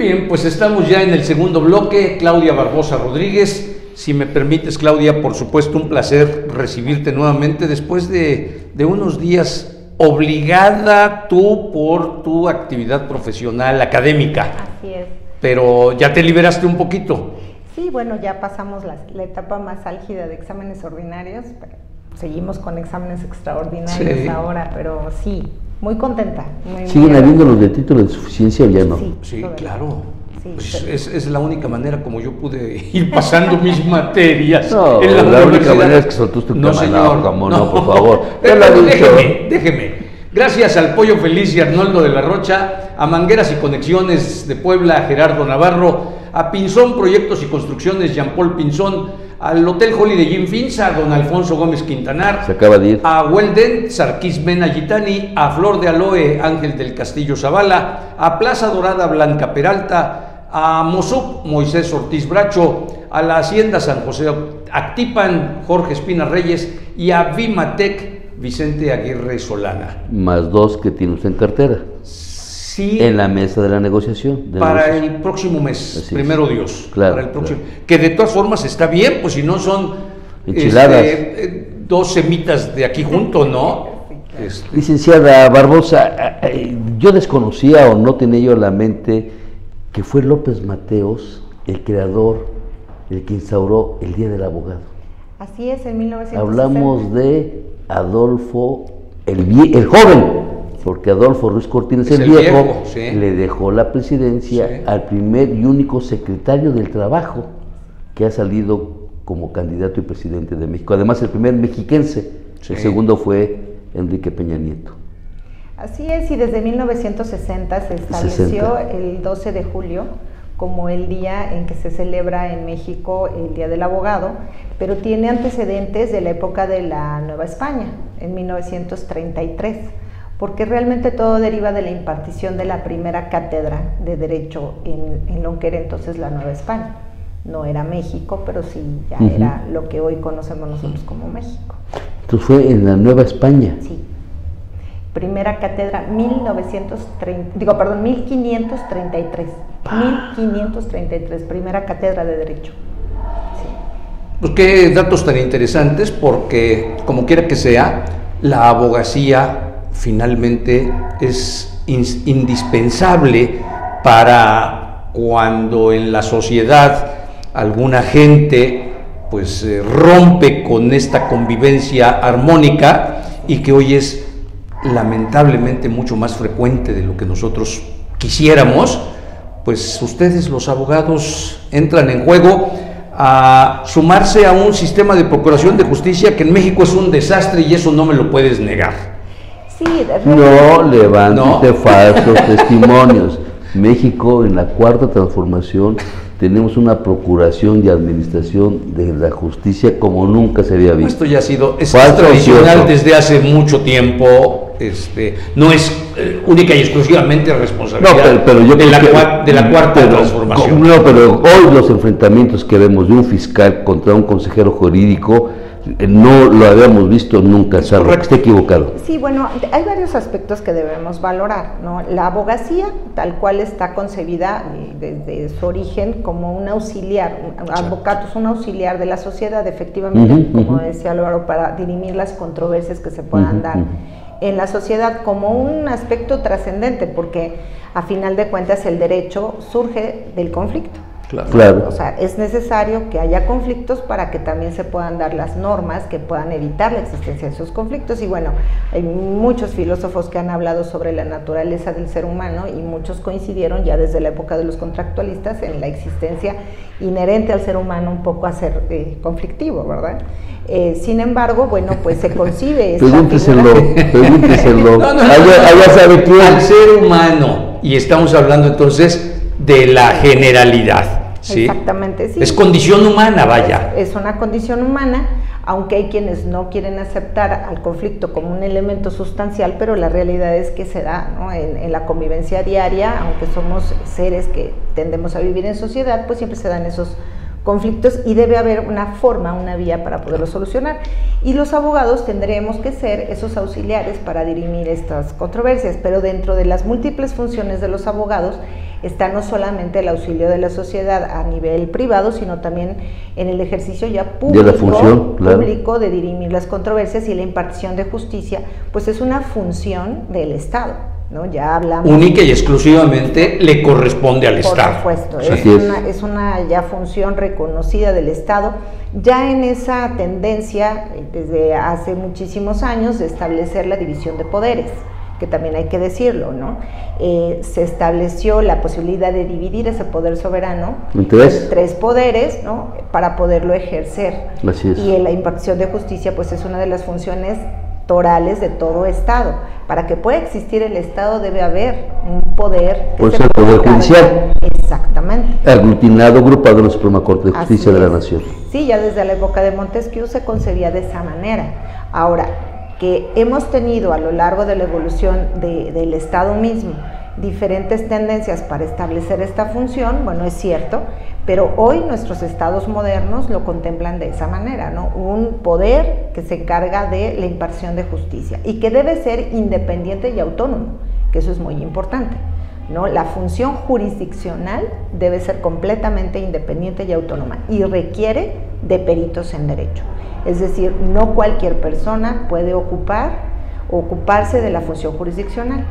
bien, pues estamos ya en el segundo bloque. Claudia Barbosa Rodríguez. Si me permites, Claudia, por supuesto, un placer recibirte nuevamente después de unos días obligada tú por tu actividad profesional académica. Así es. Pero ya te liberaste un poquito. Sí, bueno, ya pasamos la etapa más álgida de exámenes ordinarios, pero seguimos con exámenes extraordinarios Sí. ahora, pero sí, muy contenta. ¿Siguen habiendo los de título de suficiencia o ya no? Sí, claro. Sí, Pues pero... es la única manera como yo pude ir pasando mis materias. No, en la única universidad. manera es que soltaste un No, camarada, señor, como no, por favor. Pero Ya lo he dicho. déjeme. Gracias al Pollo Feliz y Arnoldo de la Rocha, a Mangueras y Conexiones de Puebla, a Gerardo Navarro, a Pinzón Proyectos y Construcciones, Jean-Paul Pinzón, al Hotel Holiday Inn Finza, don Alfonso Gómez Quintanar, Se acaba de ir. a Welden, Sarkis Mena Gitani, a Flor de Aloe, Ángel del Castillo Zavala, a Plaza Dorada Blanca Peralta, a Mosup, Moisés Ortiz Bracho, a la Hacienda San José Actipan, Jorge Espina Reyes, y a Vimatec, Vicente Aguirre Solana. Más 2 que tiene usted en cartera. Sí. En la mesa de la negociación. Para el próximo mes, Así primero es. Dios. Claro, para el próximo. claro. Que de todas formas está bien, pues si no son Enchiladas. dos semitas de aquí junto, ¿no? Licenciada Barbosa, yo desconocía o no tenía yo en la mente que fue López Mateos el creador, el que instauró el Día del Abogado. Así es, en 1960. Hablamos de Adolfo, el joven, porque Adolfo Ruiz Cortines, Es el el viejo, viejo, sí. le dejó la presidencia Sí. al primer y único secretario del Trabajo que ha salido como candidato y presidente de México. Además, el primer mexiquense. Sí. El segundo fue Enrique Peña Nieto. Así es, y desde 1960 se estableció 60. el 12 de julio como el día en que se celebra en México el Día del Abogado, pero tiene antecedentes de la época de la Nueva España, en 1933, porque realmente todo deriva de la impartición de la primera cátedra de Derecho en lo que era entonces la Nueva España. No era México, pero sí ya era lo que hoy conocemos nosotros como México. Entonces fue en la Nueva España. Sí. Primera cátedra 1533. 1533, primera cátedra de Derecho. Sí. Pues qué datos tan interesantes, porque como quiera que sea, la abogacía finalmente es indispensable para cuando en la sociedad alguna gente pues rompe con esta convivencia armónica y que hoy es lamentablemente mucho más frecuente de lo que nosotros quisiéramos. Pues ustedes, los abogados, entran en juego a sumarse a un sistema de procuración de justicia que en México es un desastre y eso no me lo puedes negar. Sí, No levante No. falsos testimonios. México, en la cuarta transformación, tenemos una procuración y administración de la justicia como nunca se había visto. Esto ya ha sido, es Falso, tradicional cierto. desde hace mucho tiempo. No es única y exclusivamente responsabilidad No, pero yo de, creo de la cuarta transformación. No, pero hoy los enfrentamientos que vemos de un fiscal contra un consejero jurídico no lo habíamos visto nunca, salvo que esté equivocado. Sí, bueno, hay varios aspectos que debemos valorar, ¿no? La abogacía, tal cual está concebida desde su origen como un auxiliar, abogatos, un auxiliar de la sociedad, efectivamente, como decía Álvaro, para dirimir las controversias que se puedan dar en la sociedad como un aspecto trascendente, porque a final de cuentas el derecho surge del conflicto. Claro. O sea, es necesario que haya conflictos para que también se puedan dar las normas que puedan evitar la existencia de esos conflictos. Y bueno, hay muchos filósofos que han hablado sobre la naturaleza del ser humano y muchos coincidieron ya desde la época de los contractualistas en la existencia inherente al ser humano un poco a ser conflictivo, ¿verdad? Sin embargo, bueno, pues se concibe esta Pregúnteselo. No, Allá sabe quién. Al ser humano, y estamos hablando entonces de la generalidad, ¿sí? Exactamente, sí. Es condición humana, vaya. Es una condición humana, aunque hay quienes no quieren aceptar al conflicto como un elemento sustancial, pero la realidad es que se da, ¿no? En la convivencia diaria, aunque somos seres que tendemos a vivir en sociedad, pues siempre se dan esos conflictos y debe haber una forma, una vía para poderlos solucionar. Y los abogados tendremos que ser esos auxiliares para dirimir estas controversias, pero dentro de las múltiples funciones de los abogados está no solamente el auxilio de la sociedad a nivel privado, sino también en el ejercicio ya público de la función, claro, público de dirimir las controversias, y la impartición de justicia, pues es una función del Estado, ¿no? Ya hablamos. Única y exclusivamente le corresponde al Estado. Por supuesto, Sí. es una ya función reconocida del Estado, ya en esa tendencia desde hace muchísimos años de establecer la división de poderes, que también hay que decirlo, ¿no? Se estableció la posibilidad de dividir ese poder soberano en tres poderes, ¿no? Para poderlo ejercer. Así es. Y la impartición de justicia, pues es una de las funciones torales de todo Estado. Para que pueda existir el Estado debe haber un poder. Por eso el Poder Judicial. Exactamente. Aglutinado, agrupado en la Suprema Corte de Justicia Así de la es. Nación. Sí, ya desde la época de Montesquieu se concebía de esa manera. Ahora, que hemos tenido a lo largo de la evolución del Estado mismo diferentes tendencias para establecer esta función, bueno, es cierto, pero hoy nuestros estados modernos lo contemplan de esa manera, ¿no? Un poder que se encarga de la impartición de justicia y que debe ser independiente y autónomo, que eso es muy importante, ¿no? La función jurisdiccional debe ser completamente independiente y autónoma y requiere de peritos en derecho. Es decir, no cualquier persona puede ocuparse de la función jurisdiccional.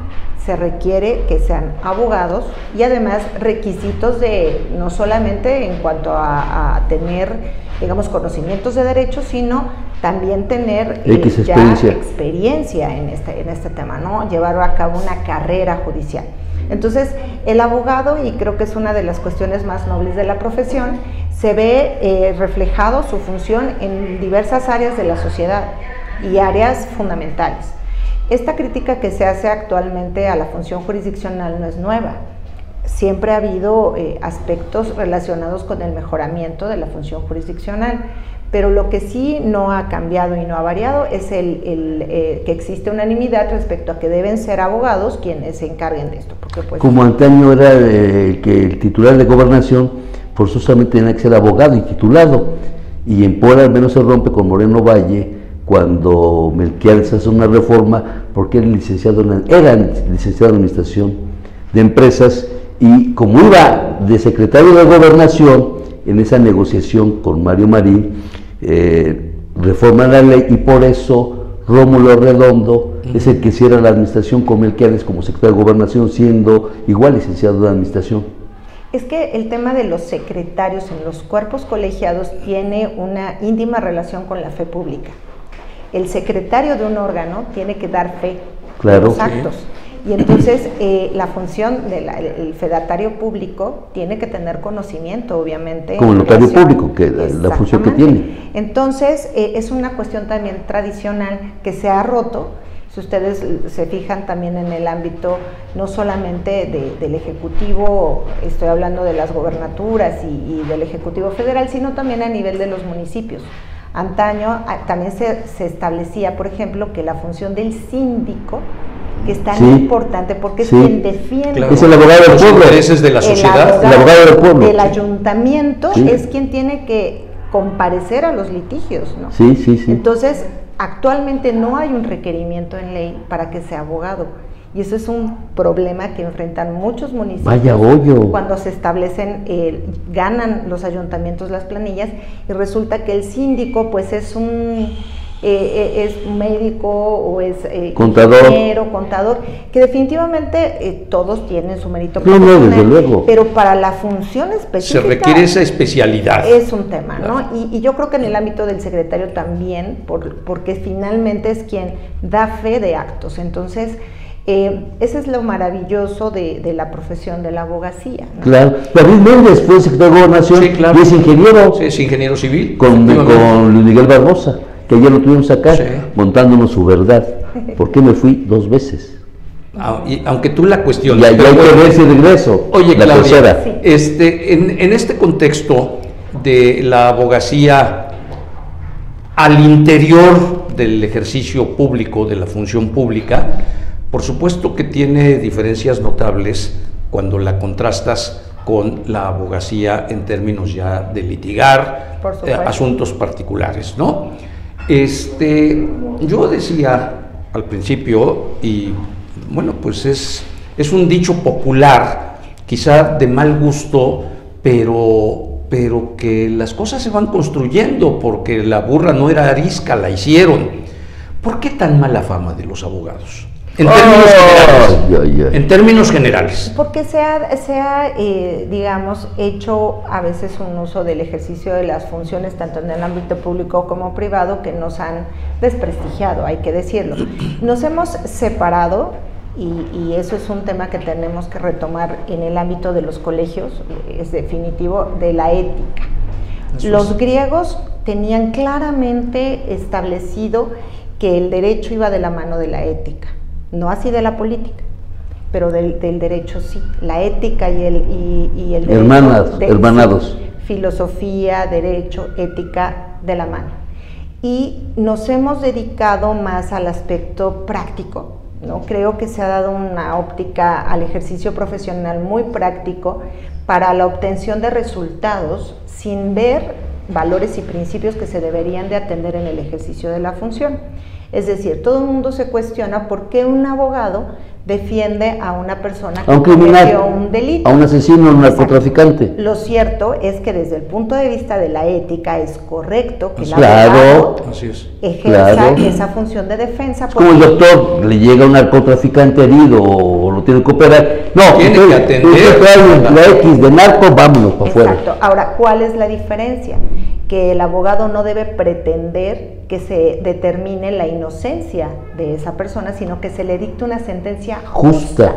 Se requiere que sean abogados y además requisitos de no solamente en cuanto a tener, digamos, conocimientos de derecho, sino también tener ya experiencia en este tema, ¿no? Llevar a cabo una carrera judicial. Entonces, el abogado, y creo que es una de las cuestiones más nobles de la profesión, se ve reflejado su función en diversas áreas de la sociedad y áreas fundamentales. Esta crítica que se hace actualmente a la función jurisdiccional no es nueva. Siempre ha habido aspectos relacionados con el mejoramiento de la función jurisdiccional, pero lo que sí no ha cambiado y no ha variado es que existe unanimidad respecto a que deben ser abogados quienes se encarguen de esto. Porque, pues, como antaño era que el titular de gobernación forzosamente tenía que ser abogado y titulado, y en Puebla al menos se rompe con Moreno Valle cuando Melquiades hace una reforma porque era licenciado en Administración de Empresas, y como iba de secretario de Gobernación en esa negociación con Mario Marín, reforma la ley, y por eso Rómulo Redondo es el que cierra la administración con Melquiades como secretario de Gobernación, siendo igual licenciado de Administración. Es que el tema de los secretarios en los cuerpos colegiados tiene una íntima relación con la fe pública. El secretario de un órgano tiene que dar fe de los actos. Y entonces la función del fedatario público tiene que tener conocimiento, obviamente. Como el notario público, que la función que tiene. Entonces es una cuestión también tradicional que se ha roto. Si ustedes se fijan también en el ámbito no solamente del Ejecutivo, estoy hablando de las gobernaturas y del Ejecutivo federal, sino también a nivel de los municipios. Antaño también se establecía, por ejemplo, que la función del síndico, que es tan importante porque es quien defiende, es el abogado del pueblo, intereses de la sociedad, el abogado del pueblo, del ayuntamiento, es quien tiene que comparecer a los litigios, ¿no? Entonces, actualmente no hay un requerimiento en ley para que sea abogado, y eso es un problema que enfrentan muchos municipios. Vaya hoyo. Cuando se establecen, ganan los ayuntamientos las planillas, y resulta que el síndico pues es un médico o es ingeniero, contador, que definitivamente todos tienen su mérito profesional, desde luego. Pero para la función específica se requiere esa especialidad. Es un tema, ¿no? Y yo creo que en el ámbito del secretario también, porque finalmente es quien da fe de actos. Entonces, ese es lo maravilloso de la profesión de la abogacía, ¿no? Claro. David Méndez fue secretario de Gobernación, y es ingeniero. Sí, es ingeniero civil. Con Luis Miguel Barbosa, que ayer lo tuvimos acá, montándonos su verdad. ¿Por qué me fui 2 veces? Aunque tú la cuestiones. Y hay que ver ese regreso. Oye, la Claudia, en este contexto de la abogacía al interior del ejercicio público, de la función pública, por supuesto que tiene diferencias notables cuando la contrastas con la abogacía en términos ya de litigar asuntos particulares, ¿no? Yo decía al principio, y bueno, pues es un dicho popular quizá de mal gusto, pero que las cosas se van construyendo, porque la burra no era arisca, la hicieron. ¿Por qué tan mala fama de los abogados? En términos generales. En términos generales. Porque se ha digamos, hecho a veces un uso del ejercicio de las funciones, tanto en el ámbito público como privado, que nos han desprestigiado, hay que decirlo. Nos hemos separado, y eso es un tema que tenemos que retomar en el ámbito de los colegios, es definitivo, de la ética. Los griegos tenían claramente establecido que el derecho iba de la mano de la ética. No así de la política, pero del derecho sí. La ética y el derecho. Hermanados. Filosofía, derecho, ética de la mano. Y nos hemos dedicado más al aspecto práctico, ¿no? Creo que se ha dado una óptica al ejercicio profesional muy práctico para la obtención de resultados sin ver valores y principios que se deberían de atender en el ejercicio de la función. Es decir, todo el mundo se cuestiona por qué un abogado defiende a una persona que cometió un delito. A un asesino, a un narcotraficante. Lo cierto es que desde el punto de vista de la ética es correcto que el abogado ejerza esa función de defensa. Como el doctor, le llega un narcotraficante herido o lo tiene que operar. No, tiene que atender. La X de narco, vámonos para afuera. Exacto. Ahora, ¿cuál es la diferencia? Que el abogado no debe pretender que se determine la inocencia de esa persona, sino que se le dicte una sentencia justa.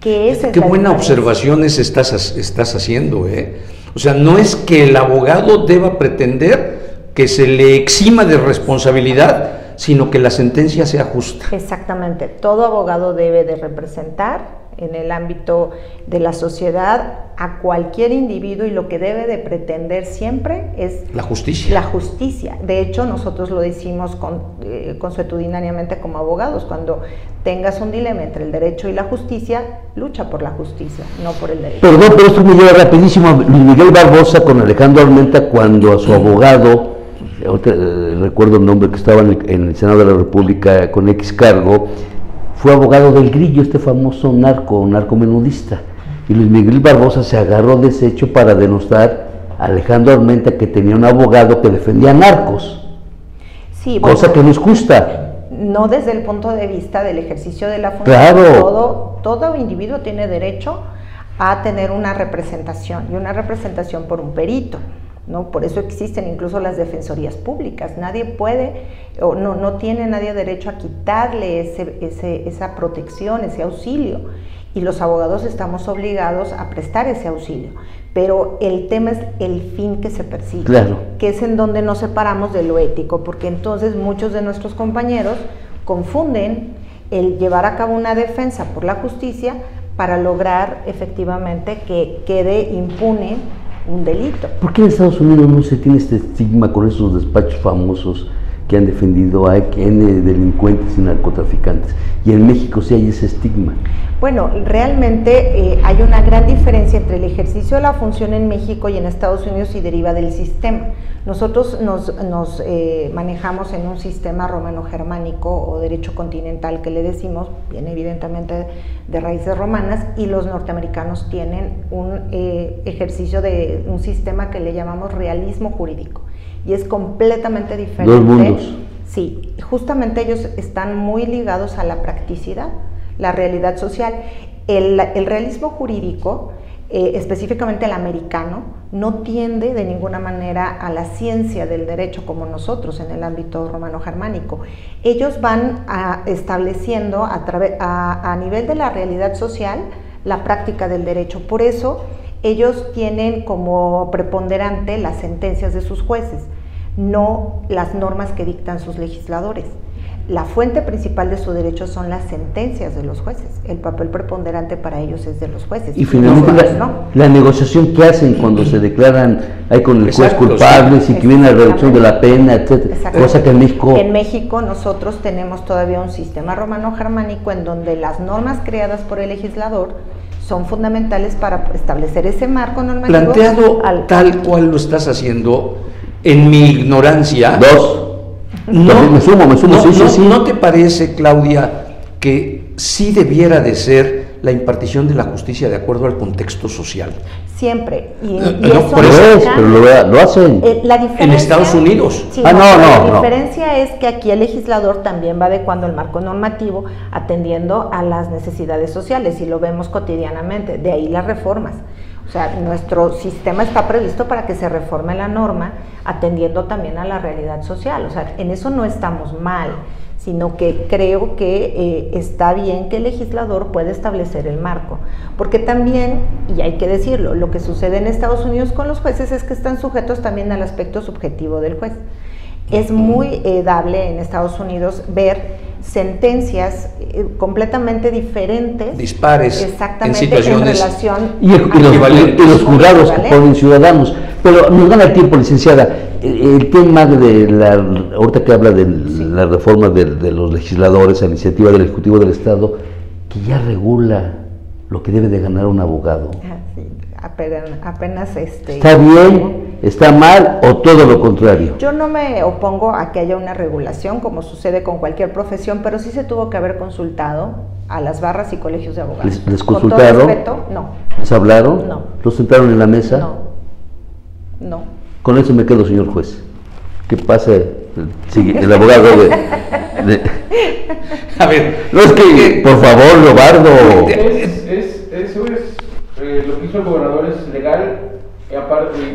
Qué buena observación estás haciendo, ¿eh? O sea, no es que el abogado deba pretender que se le exima de responsabilidad, sino que la sentencia sea justa. Exactamente. Todo abogado debe de representar en el ámbito de la sociedad a cualquier individuo, y lo que debe de pretender siempre es la justicia. La justicia. De hecho, nosotros lo decimos consuetudinariamente como abogados: cuando tengas un dilema entre el derecho y la justicia, lucha por la justicia, no por el derecho. Perdón, pero esto me lleva rapidísimo a Luis Miguel Barbosa con Alejandro Armenta, cuando a su abogado, recuerdo el nombre, que estaba en el Senado de la República con X cargo, fue abogado del Grillo, este famoso narcomenudista, y Luis Miguel Barbosa se agarró de ese hecho para denostar a Alejandro Armenta, que tenía un abogado que defendía narcos, sí, cosa que no es justa. No desde el punto de vista del ejercicio de la función. Claro. Todo individuo tiene derecho a tener una representación, y una representación por un perito, ¿no? Por eso existen incluso las defensorías públicas. Nadie puede, o no tiene nadie derecho a quitarle esa protección, ese auxilio, y los abogados estamos obligados a prestar ese auxilio. Pero el tema es el fin que se persigue, claro, que es en donde nos separamos de lo ético, porque entonces muchos de nuestros compañeros confunden el llevar a cabo una defensa por la justicia para lograr efectivamente que quede impune un delito. ¿Por qué en Estados Unidos no se tiene este estigma con esos despachos famosos que han defendido a N delincuentes y narcotraficantes, y en México sí hay ese estigma? Bueno, realmente hay una gran diferencia entre el ejercicio de la función en México y en Estados Unidos, y deriva del sistema. Nosotros nos manejamos en un sistema romano-germánico o derecho continental, que le decimos, viene evidentemente de raíces romanas, y los norteamericanos tienen un ejercicio de un sistema que le llamamos realismo jurídico, y es completamente diferente. Dos mundos. Sí, justamente ellos están muy ligados a la practicidad, la realidad social. El realismo jurídico, específicamente el americano, no tiende de ninguna manera a la ciencia del derecho como nosotros en el ámbito romano-germánico. Ellos van estableciendo a nivel de la realidad social la práctica del derecho. Por eso ellos tienen como preponderante las sentencias de sus jueces, no las normas que dictan sus legisladores. La fuente principal de su derecho son las sentencias de los jueces. El papel preponderante para ellos es de los jueces. Y finalmente la negociación que hacen cuando se declaran ahí con el juez culpables, y que viene la reducción de la pena, etcétera. Cosa que en México... En México nosotros tenemos todavía un sistema romano-germánico en donde las normas creadas por el legislador son fundamentales para establecer ese marco normativo. Planteado tal cual lo estás haciendo, en mi ignorancia... ¿No te parece, Claudia, que sí debiera de ser la impartición de la justicia de acuerdo al contexto social. Siempre. Y No, eso por eso pero lo hacen. la diferencia, en Estados Unidos. Sí, no. La diferencia es que aquí el legislador también va adecuando el marco normativo atendiendo a las necesidades sociales y lo vemos cotidianamente, de ahí las reformas. O sea, nuestro sistema está previsto para que se reforme la norma atendiendo también a la realidad social. O sea, en eso no estamos mal, sino que creo que está bien que el legislador pueda establecer el marco, porque también, y hay que decirlo, lo que sucede en Estados Unidos con los jueces es que están sujetos también al aspecto subjetivo del juez. Es muy dable en Estados Unidos ver sentencias completamente diferentes, dispares, exactamente, en situaciones en relación y los jurados que ponen ciudadanos. Pero nos gana el tiempo, licenciada. El tema ahorita que habla de la reforma de los legisladores a iniciativa del Ejecutivo del Estado, que ya regula lo que debe de ganar un abogado. Sí, apenas ¿Está bien? ¿Está mal o todo lo contrario? Yo no me opongo a que haya una regulación, como sucede con cualquier profesión, pero sí se tuvo que haber consultado a las barras y colegios de abogados. ¿Les consultaron? Con todo respeto, no. ¿Les hablaron? No. ¿Los sentaron en la mesa? No. Con eso me quedo, señor juez. ¿Qué pasa el abogado de... A ver, no, es que, por favor, Leobardo. Eso es lo que hizo el gobernador es legal,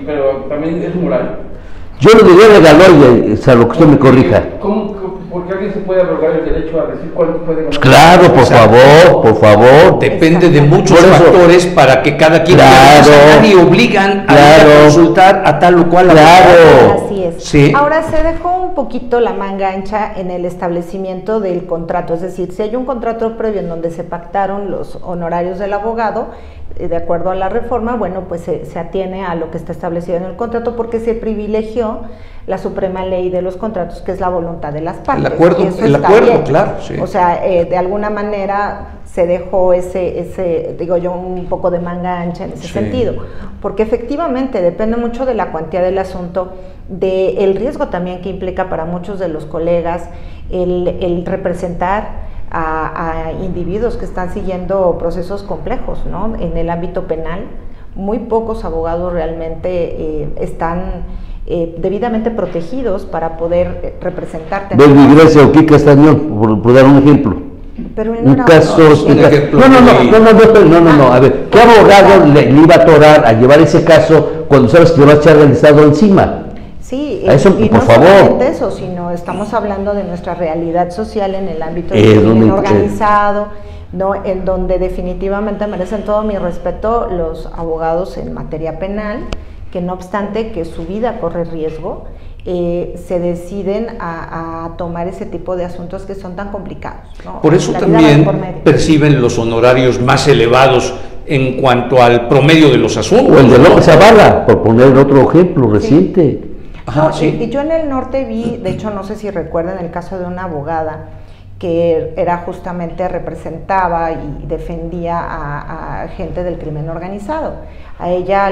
pero también es moral. Yo lo diría legal, salvo que usted me corrija. Porque alguien se puede abrogar el derecho a decir cuánto puede ganar. Claro, por favor. Depende de muchos Por eso, factores para que cada quien y obligan a ir a consultar a tal o cual abogado. Así es. Sí. Ahora se dejó un poquito la manga ancha en el establecimiento del contrato, es decir, si hay un contrato previo en donde se pactaron los honorarios del abogado, de acuerdo a la reforma, bueno, pues se atiene a lo que está establecido en el contrato porque se privilegió la suprema ley de los contratos, que es la voluntad de las partes. El acuerdo, claro. Sí. O sea, de alguna manera se dejó digo yo, un poco de manga ancha en ese sentido, porque efectivamente depende mucho de la cuantía del asunto, del riesgo también que implica para muchos de los colegas el representar a individuos que están siguiendo procesos complejos, ¿no? En el ámbito penal, muy pocos abogados realmente están debidamente protegidos para poder representarte. Belvi, gracias, Oquí Castañón, por dar un ejemplo. Pero un caso. No. A ver, ¿qué abogado le iba a atorar a llevar ese caso cuando sabes que le va a echar el Estado encima? Sí, eso, y por no favor. solamente eso, sino estamos hablando de nuestra realidad social en el ámbito del crimen organizado, ¿no? En donde definitivamente merecen todo mi respeto los abogados en materia penal, que no obstante que su vida corre riesgo, se deciden a tomar ese tipo de asuntos que son tan complicados, ¿no? Por eso también perciben los honorarios más elevados en cuanto al promedio de los asuntos. O el de López Zavala, por poner otro ejemplo reciente. Sí. Ajá, sí. Y yo en el norte vi, de hecho no sé si recuerdan el caso de una abogada que era justamente representaba y defendía a gente del crimen organizado. A ella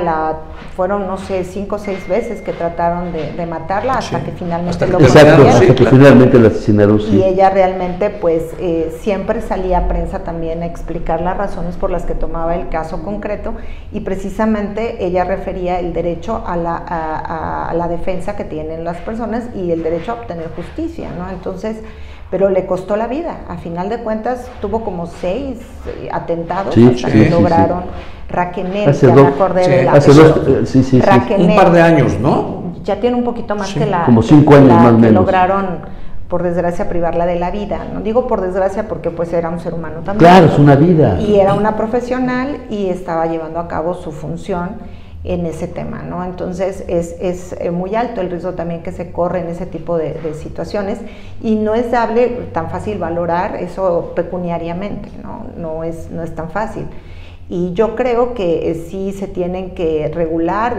fueron, no sé, 5 o 6 veces que trataron de matarla hasta que finalmente lo consiguieron. Hasta que finalmente la asesinaron, sí. Y ella realmente, pues, siempre salía a prensa también a explicar las razones por las que tomaba el caso concreto, y precisamente ella refería el derecho a la defensa que tienen las personas y el derecho a obtener justicia, ¿no? Entonces, pero le costó la vida. A final de cuentas tuvo como 6 atentados hasta que lograron. Raquenel, ya me acordé de la Raquenel, un par de años, ¿no? Ya tiene un poquito más que la como 5 años más o menos. Lograron, por desgracia, privarla de la vida. No digo por desgracia porque pues era un ser humano también. Claro, es una vida. Y era una profesional y estaba llevando a cabo su función en ese tema, ¿no? Entonces es muy alto el riesgo también que se corre en ese tipo de situaciones, y no es tan fácil valorar eso pecuniariamente, ¿no? No es tan fácil. Y yo creo que sí se tienen que regular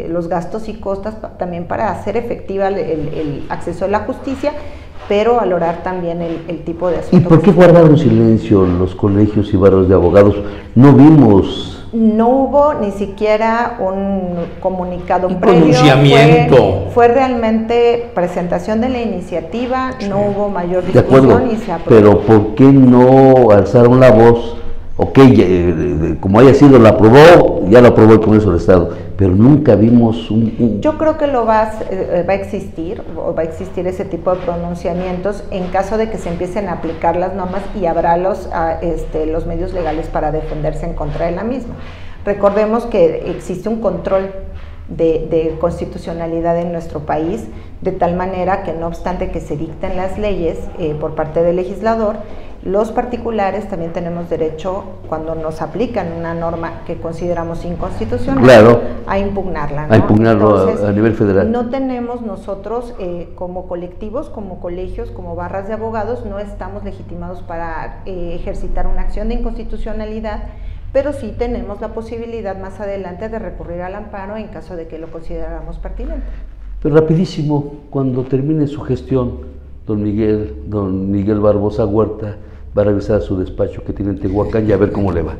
los gastos y costas también para hacer efectiva el acceso a la justicia, pero valorar también el tipo de asunto. ¿Y por qué guardaron silencio los colegios y barrios de abogados? No vimos... No hubo ni siquiera un comunicado un previo, pronunciamiento. Fue realmente presentación de la iniciativa, no hubo mayor discusión y se aprobó. Pero ¿por qué no alzaron la voz ok, como haya sido, la aprobó, ya lo aprobó el Congreso del Estado, pero nunca vimos Yo creo que va a existir ese tipo de pronunciamientos en caso de que se empiecen a aplicar las normas y habrá los medios legales para defenderse en contra de la misma. Recordemos que existe un control de constitucionalidad en nuestro país, de tal manera que no obstante que se dicten las leyes por parte del legislador, los particulares también tenemos derecho, cuando nos aplican una norma que consideramos inconstitucional, claro, a impugnarla, ¿no? A impugnarlo. Entonces, a nivel federal. No tenemos nosotros como colectivos, como colegios, como barras de abogados, no estamos legitimados para ejercitar una acción de inconstitucionalidad, pero sí tenemos la posibilidad más adelante de recurrir al amparo en caso de que lo consideráramos pertinente. Pero rapidísimo, cuando termine su gestión, don Miguel Barbosa Huerta va a regresar a su despacho que tiene en Tehuacán y a ver cómo le va.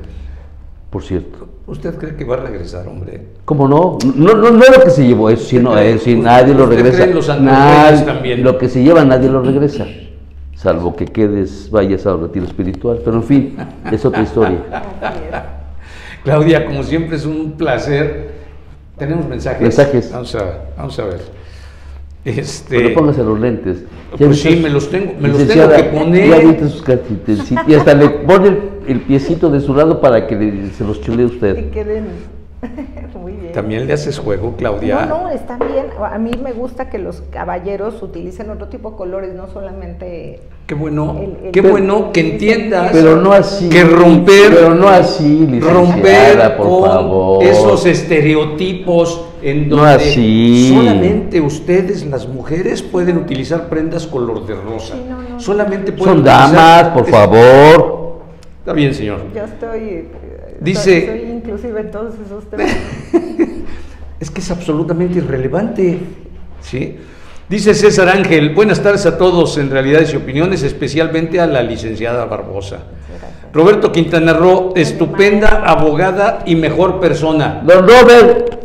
Por cierto. ¿Usted cree que va a regresar, hombre? ¿Cómo no? No lo que se llevó, eso sí, no, si nadie lo regresa. También. Lo que se lleva nadie lo regresa, salvo que vayas a un retiro espiritual, pero en fin, es otra historia. Claudia, como siempre es un placer. Tenemos mensajes. Vamos a ver. Pero póngase los lentes. Pues sí, me los tengo que poner. Ya viste sus catitas, y hasta le pone el piecito de su lado para que se los chule usted. Y queden muy bien. También le haces juego, Claudia. No, está bien. A mí me gusta que los caballeros utilicen otro tipo de colores, no solamente... Qué bueno, bueno que entiendas, pero no así, que romper por favor, esos estereotipos en donde no así. Solamente ustedes, las mujeres, pueden utilizar prendas color de rosa. Sí, no. Solamente pueden Son damas, por favor. Está bien, señor. Yo soy inclusive en todos esos temas. Es que es absolutamente irrelevante, ¿sí? Dice César Ángel, buenas tardes a todos en Realidades y Opiniones, especialmente a la licenciada Barbosa. Roberto Quintana Roo, estupenda abogada y mejor persona. Don Robert,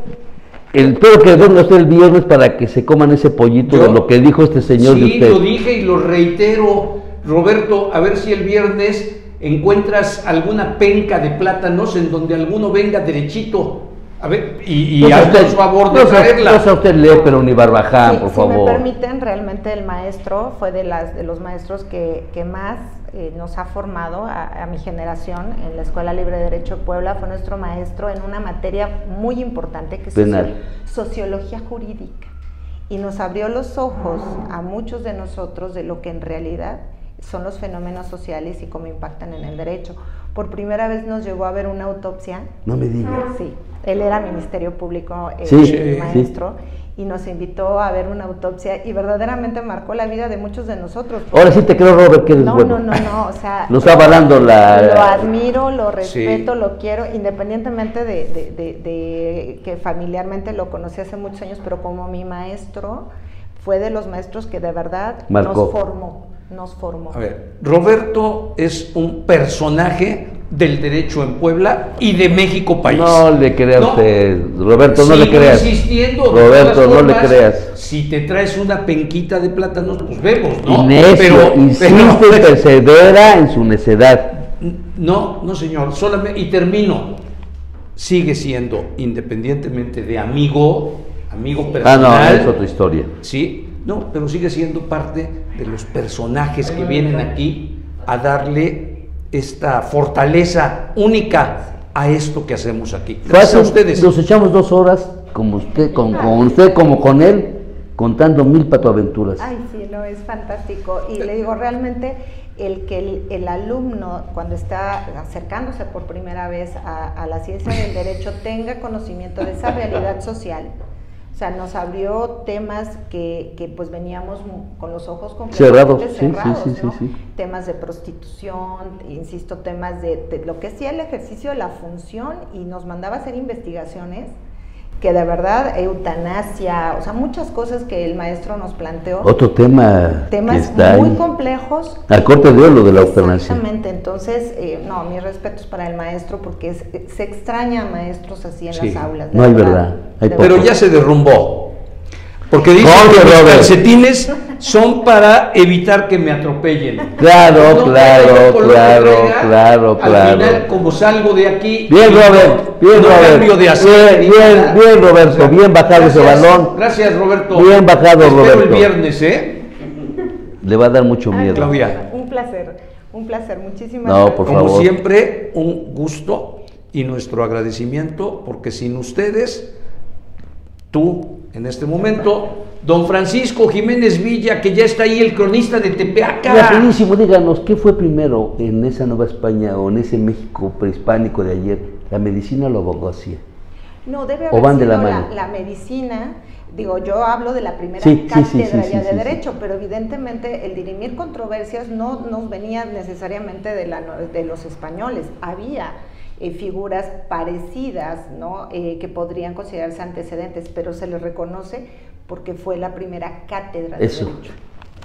espero que venga usted el viernes para que se coman ese pollito de lo que dijo este señor de usted. Sí, lo dije y lo reitero. Roberto, a ver si el viernes encuentras alguna penca de plátanos en donde alguno venga derechito. A ver, y hazme el favor de traerla. No sé usted lee, pero ni Barbaján, por favor. Si me permiten, realmente el maestro fue de los maestros que más nos ha formado a mi generación en la Escuela Libre de Derecho de Puebla. Fue nuestro maestro en una materia muy importante que es sociología jurídica. Y nos abrió los ojos a muchos de nosotros de lo que en realidad son los fenómenos sociales y cómo impactan en el derecho. Por primera vez nos llevó a ver una autopsia. No me digas. Sí, él era Ministerio Público, maestro, y nos invitó a ver una autopsia y verdaderamente marcó la vida de muchos de nosotros. Ahora sí te creo, Robert, que eres bueno. No, o sea... Lo está avalando Lo admiro, lo respeto, lo quiero, independientemente de que familiarmente lo conocí hace muchos años, pero como mi maestro, fue de los maestros que de verdad nos formó. A ver, Roberto es un personaje del derecho en Puebla y de México país. No le crea usted, Roberto, no le creas. Insistiendo, Roberto, no le creas. Si te traes una penquita de plátanos, pues vemos, ¿no? Insiste y persevera en su necedad. No, señor, solamente, y termino, sigue siendo, independientemente de amigo personal. Es otra historia. Sí, pero sigue siendo parte de los personajes que vienen aquí a darle esta fortaleza única a esto que hacemos aquí. Gracias a ustedes. Nos echamos 2 horas, como usted, con usted como con él, contando 1000 patoaventuras. Ay, sí, es fantástico. Y le digo, realmente, el alumno, cuando está acercándose por primera vez a la ciencia del derecho, tenga conocimiento de esa realidad social. O sea, nos abrió temas que pues veníamos con los ojos completamente cerrados, ¿no? Temas de prostitución, insisto, temas de lo que hacía el ejercicio de la función, y nos mandaba a hacer investigaciones que de verdad, eutanasia, o sea, muchas cosas que el maestro nos planteó. Otro tema temas que está muy complejos. Al corte de lo de la eutanasia. Exactamente, entonces, mis respetos para el maestro, porque se extraña a maestros así en las aulas. No hay verdad. Pero ya se derrumbó. Porque dicen Conste, que los Robert. calcetines son para evitar que me atropellen. Claro, No claro, traiga el color que claro, traiga, claro, al claro. final, como salgo de aquí, Bien, Robert, bien, no Robert. cambio de asiento ni Bien, nada. bien, Roberto, bien bajado ese gracias, balón. Gracias, Roberto. Bien bajado, Te espero Roberto. el viernes, ¿eh? Le va a dar mucho Ay, miedo. Claudia. Un placer, muchísimas No, gracias. por Como favor. siempre, un gusto y nuestro agradecimiento, porque sin ustedes, tú, en este momento, don Francisco Jiménez Villa, que ya está ahí, el cronista de Tepeaca. Rapidísimo, díganos, ¿qué fue primero en esa Nueva España o en ese México prehispánico de ayer? ¿La medicina o la abogacía? No, debe ¿O haber van de sido la mano? la medicina. Digo, yo hablo de la primera Sí, sí, cátedra sí, ya sí, de sí, Derecho, sí. pero evidentemente el dirimir controversias no nos venía necesariamente de los españoles. Había figuras parecidas, ¿no? Que podrían considerarse antecedentes, pero se les reconoce porque fue la primera cátedra de Eso. Derecho.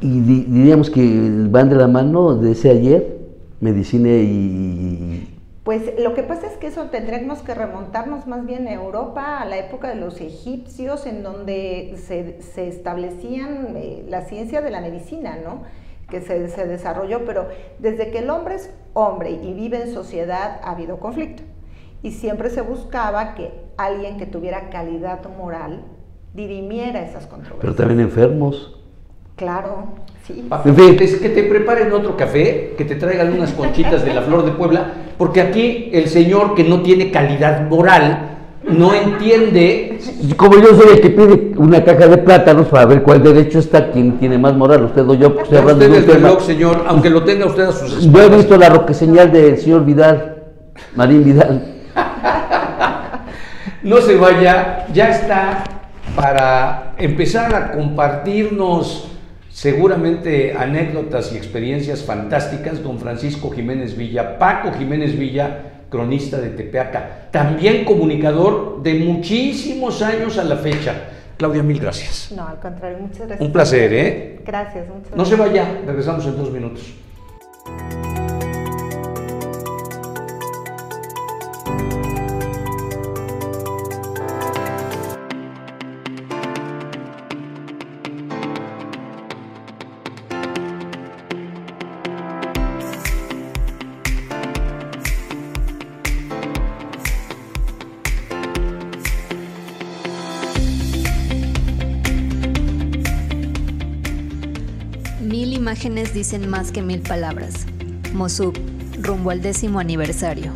Y diríamos que van de la mano de ese ayer, medicina y... Pues lo que pasa es que eso tendríamos que remontarnos más bien a Europa, a la época de los egipcios, en donde se establecían la ciencia de la medicina, ¿no? Que se desarrolló, pero desde que el hombre es hombre y vive en sociedad ha habido conflicto. Y siempre se buscaba que alguien que tuviera calidad moral dirimiera esas controversias. Pero también enfermos. Claro, sí. Papi, En fin. que te preparen otro café, que te traigan unas conchitas de la Flor de Puebla, porque aquí el señor que no tiene calidad moral no entiende. Como yo soy el que pide una caja de plátanos para ver cuál derecho está, quién tiene más moral, usted o yo, porque estoy hablando Usted de es un tema. reloj, señor, aunque lo tenga usted a sus Yo he espaldas. visto la roqueseñal del señor Vidal, Marín Vidal. No se vaya, ya está para empezar a compartirnos seguramente anécdotas y experiencias fantásticas, don Francisco Jiménez Villa, Paco Jiménez Villa, cronista de Tepeaca, también comunicador de muchísimos años a la fecha. Claudia, mil gracias. No, al contrario, muchas gracias. Un placer, ¿eh? Gracias, muchas No se gracias. vaya, regresamos en 2 minutos. Mil imágenes dicen más que 1000 palabras. Mosup, rumbo al 10º aniversario.